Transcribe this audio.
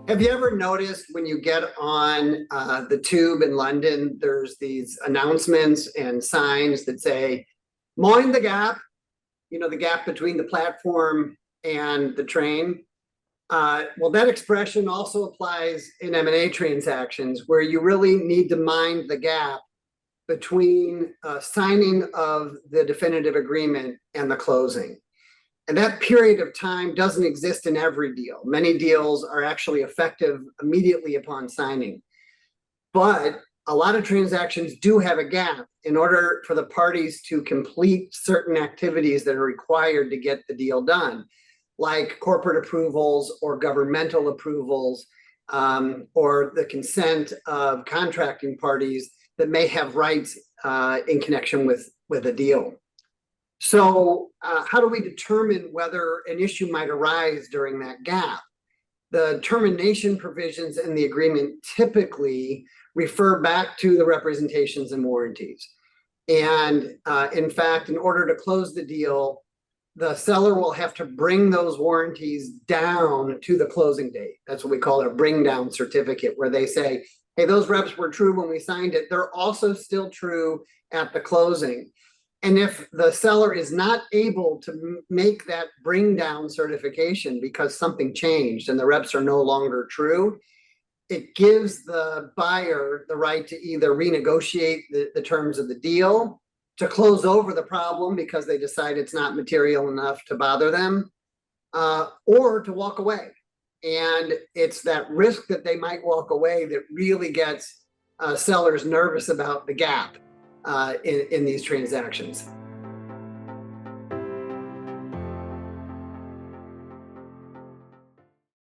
Have you ever noticed when you get on the tube in London, there's these announcements and signs that say, mind the gap, the gap between the platform and the train? Well, that expression also applies in M&A transactions where you really need to mind the gap between signing of the definitive agreement and the closing. And that period of time doesn't exist in every deal. Many deals are actually effective immediately upon signing. But a lot of transactions do have a gap in order for the parties to complete certain activities that are required to get the deal done, like corporate approvals or governmental approvals, or the consent of contracting parties that may have rights in connection with a deal. So how do we determine whether an issue might arise during that gap? The termination provisions in the agreement typically refer back to the representations and warranties. And in fact, in order to close the deal, the seller will have to bring those warranties down to the closing date. That's what we call a bring down certificate, where they say, hey, those reps were true when we signed it. They're also still true at the closing. And if the seller is not able to make that bring down certification because something changed and the reps are no longer true, it gives the buyer the right to either renegotiate the terms of the deal, to close over the problem because they decide it's not material enough to bother them, or to walk away. And it's that risk that they might walk away that really gets sellers nervous about the gap in these transactions.